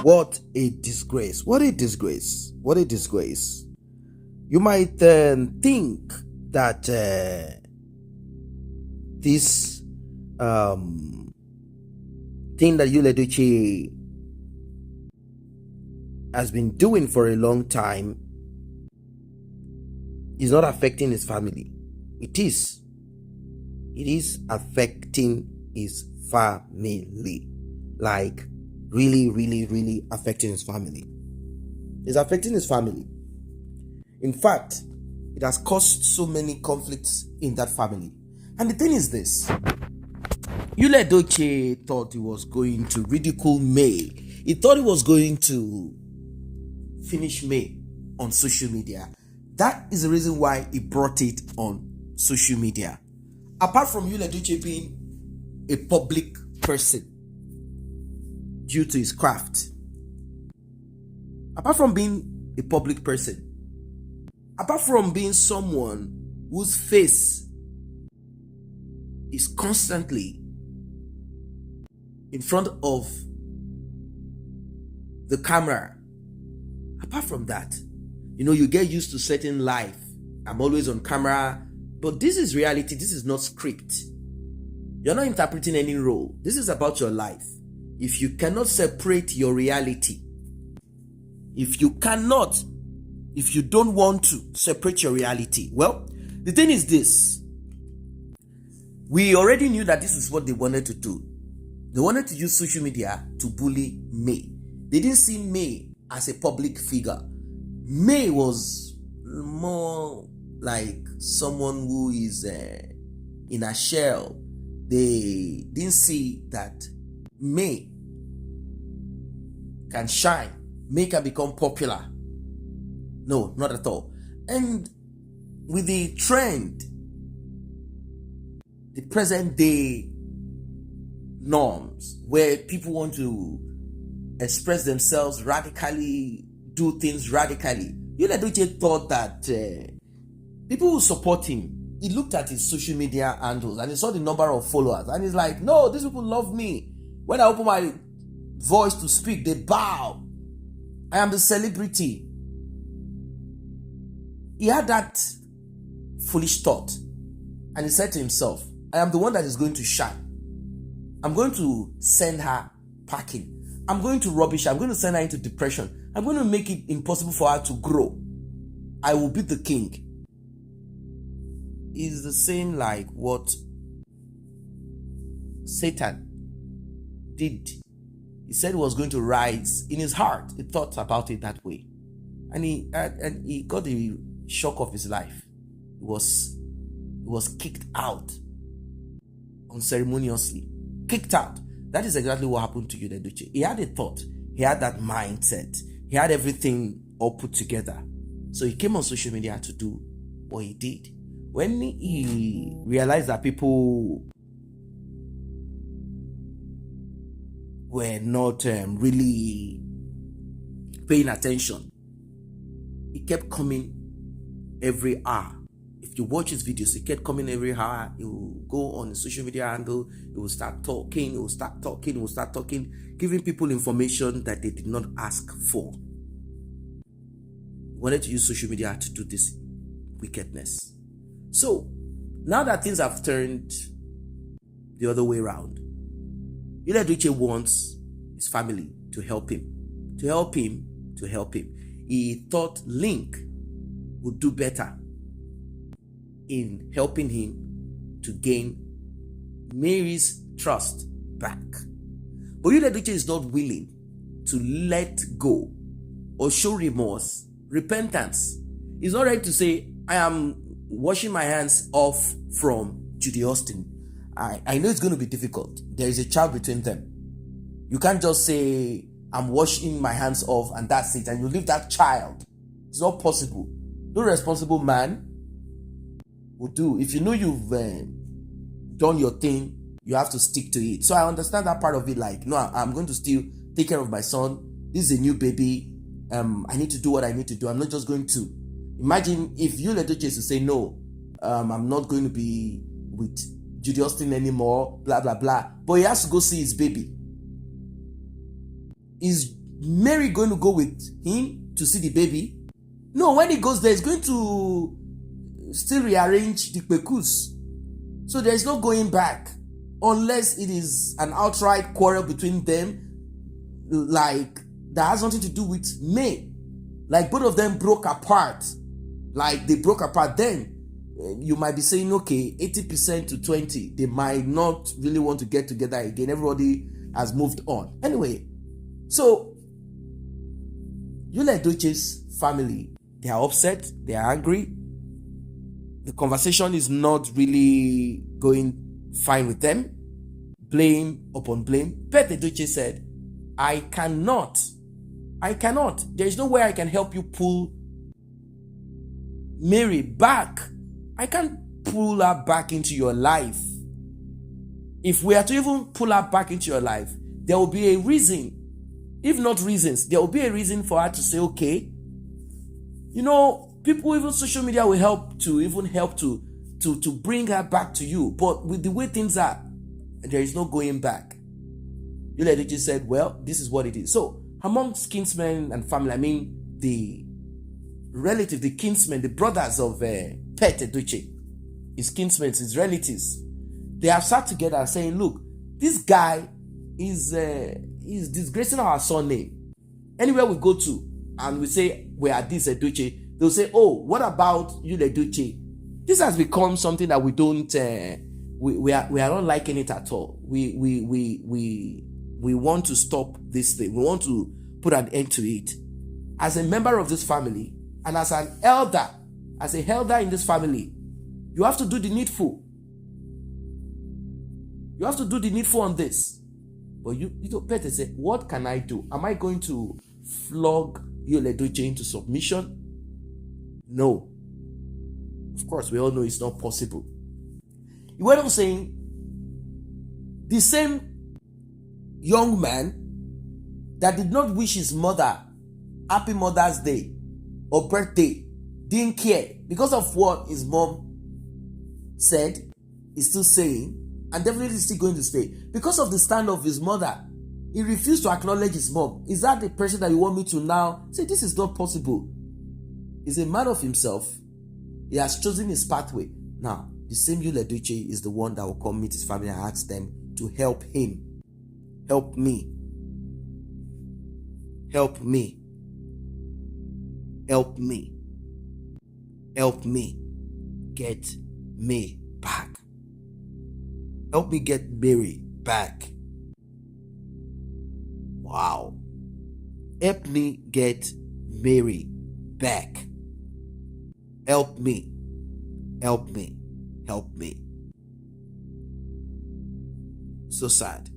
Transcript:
What a disgrace. What a disgrace. What a disgrace. You might think that this thing that Edochie has been doing for a long time is not affecting his family. It is. It is affecting his family. Like, really, really, really affecting his family. It's affecting his family. In fact, it has caused so many conflicts in that family. And the thing is this. Edochie thought he was going to ridicule May. He thought he was going to finish May on social media. That is the reason why he brought it on social media. Apart from Edochie being a public person due to his craft, apart from being a public person, apart from being someone whose face is constantly in front of the camera, apart from that, you get used to certain life. I'm always on camera, but this is reality. This is not script. You're not interpreting any role. This is about your life. If you cannot separate your reality, if you don't want to separate your reality, well, the thing is this. We already knew that this is what they wanted to do. They wanted to use social media to bully May. They didn't see May as a public figure. May was more like someone who is in a shell. They didn't see that May can shine. May can become popular. No, not at all. And with the trend, the present day norms, where people want to express themselves radically, do things radically, Edochie thought that people will support him. He looked at his social media handles and he saw the number of followers, and he's like, no, these people love me. When I open my voice to speak, they bow. I am the celebrity. He had that foolish thought, and he said to himself, I am the one that is going to shine. I'm going to send her packing. I'm going to rubbish her. I'm going to send her into depression. I'm going to make it impossible for her to grow. I will be the king. It's the same like what Satan did. He said he was going to rise in his heart. He thought about it that way. And he got the shock of his life. He was kicked out unceremoniously. Kicked out. That is exactly what happened to Edochie. He had a thought. He had that mindset. He had everything all put together. So he came on social media to do what he did. When he realized that people were not really paying attention, he kept coming every hour. If you watch his videos, he kept coming every hour. He will go on the social media handle. He will start talking. He will start talking, giving people information that they did not ask for. He wanted to use social media to do this wickedness. So, now that things have turned the other way around, Edochie wants his family to help him. He thought Link would do better in helping him to gain Mary's trust back. But Edochie is not willing to let go or show remorse, repentance. He's not ready to say, I am washing my hands off from Judy Austin. I know it's going to be difficult. There is a child between them. You can't just say, I'm washing my hands off and that's it, and you leave that child. It's not possible. No responsible man would do. If you know you've done your thing, you have to stick to it. So I understand that part of it. Like, no, I'm going to still take care of my son. This is a new baby. I need to do what I need to do. I'm not just going to. Imagine if Edochie is to say, no, I'm not going to be with Judy Austin anymore, blah, blah, blah. But he has to go see his baby. Is Mary going to go with him to see the baby? No, when he goes there, he's going to still rearrange the pekus. So there is no going back unless it is an outright quarrel between them, like that has nothing to do with May. Like both of them broke apart. Like they broke apart, then you might be saying, okay, 80% to 20, they might not really want to get together again. Everybody has moved on. Anyway, so Edochie's family, they are upset, they are angry. The conversation is not really going fine with them. Blame upon blame. But Edochie said, I cannot. There is no way I can help you pull Mary back. I can't pull her back into your life. If we are to even pull her back into your life, there will be a reason. If not reasons, there will be a reason for her to say, okay, people, even social media will help to bring her back to you. But with the way things are, there is no going back. Edochie said, well, this is what it is. So amongst kinsmen and family, I mean the relative, the kinsmen, the brothers of Pet Edochie, his kinsmen, his relatives, they have sat together saying, look, this guy is disgracing our surname. Anywhere we go to and we say we are this Edochie, they'll say, oh, what about you, Edochie? This has become something that we don't we are not liking it at all. We want to stop this thing. We want to put an end to it. As a member of this family and as an elder, as a elder in this family, you have to do the needful. You have to do the needful on this. But you better say, what can I do? Am I going to flog Edochie into submission? No. Of course, we all know it's not possible. You went on saying, the same young man that did not wish his mother happy Mother's Day or birthday, didn't care because of what his mom said, is still saying, and definitely still going to stay. Because of the stand of his mother, he refused to acknowledge his mom. Is that the person that you want me to now say, this is not possible? He's a man of himself. He has chosen his pathway. Now, the same Edochie is the one that will come meet his family and ask them to help him. Help me. Help me. Help me. Help me get me back. Help me get Mary back. Wow. Help me get Mary back. Help me. Help me. Help me. So sad.